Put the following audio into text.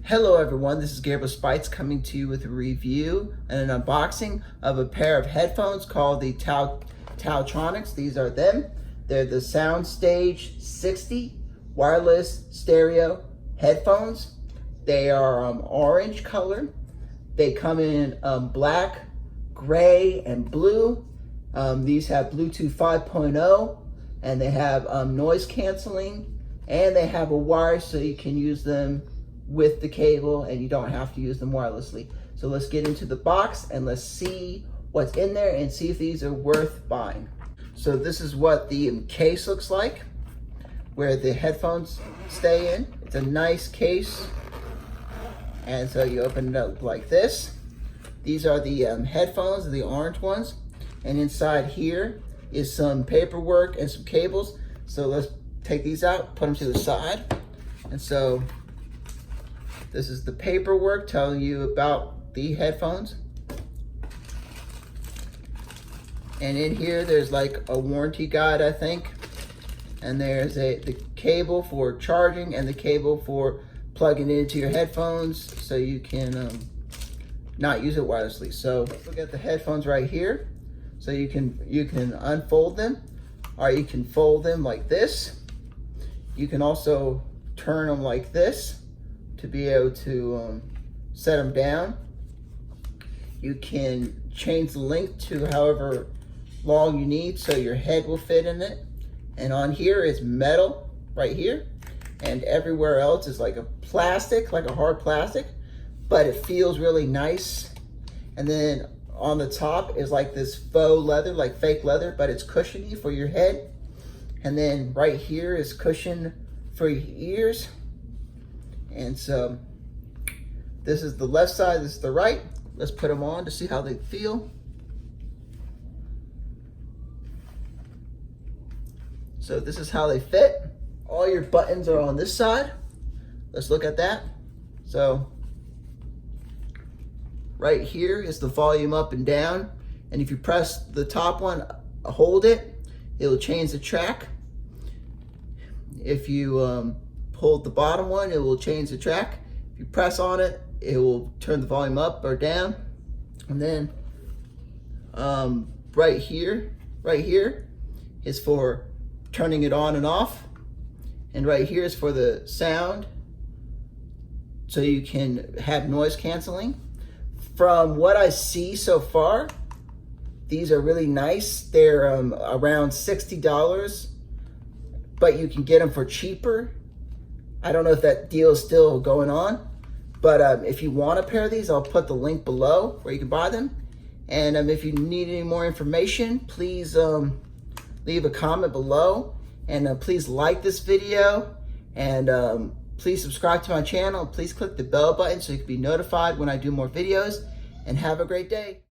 Hello everyone, this is Gabriel Spites coming to you with a review and an unboxing of a pair of headphones called the TAOTRONICS. These are them. They're the SoundStage 60 wireless stereo headphones. They are orange color. They come in black, gray, and blue. These have Bluetooth 5.0 and they have noise canceling, and they have a wire so you can use them with the cable and you don't have to use them wirelessly. So let's get into the box and let's see what's in there and see if these are worth buying. So this is what the case looks like, where the headphones stay in. It's a nice case, and so you open it up like this. These are the headphones, the orange ones, and inside here is some paperwork and some cables. So let's take these out, put them to the side. And so this is the paperwork telling you about the headphones. And in here, there's like a warranty guide, I think. And there's the cable for charging and the cable for plugging it into your headphones so you can not use it wirelessly. So let's look at the headphones right here. So you can unfold them, or you can fold them like this. You can also turn them like this to be able to set them down. You can change the length to however long you need so your head will fit in it. And on here is metal right here, and everywhere else is like a plastic, like a hard plastic, but it feels really nice. And then on the top is like this faux leather, like fake leather, but it's cushiony for your head. And then right here is cushion for your ears. And so this is the left side, this is the right. Let's put them on to see how they feel. So this is how they fit. All your buttons are on this side. Let's look at that. So right here is the volume up and down. And if you press the top one, hold it, it'll change the track. If you hold the bottom one, it will change the track. If you press on it, it will turn the volume up or down. And then right here is for turning it on and off. And right here is for the sound, so you can have noise canceling. From what I see so far, these are really nice. They're around $60, but you can get them for cheaper. I don't know if that deal is still going on, but if you want a pair of these, I'll put the link below where you can buy them. And if you need any more information, please leave a comment below, and please like this video, and please subscribe to my channel. Please click the bell button so you can be notified when I do more videos, and have a great day.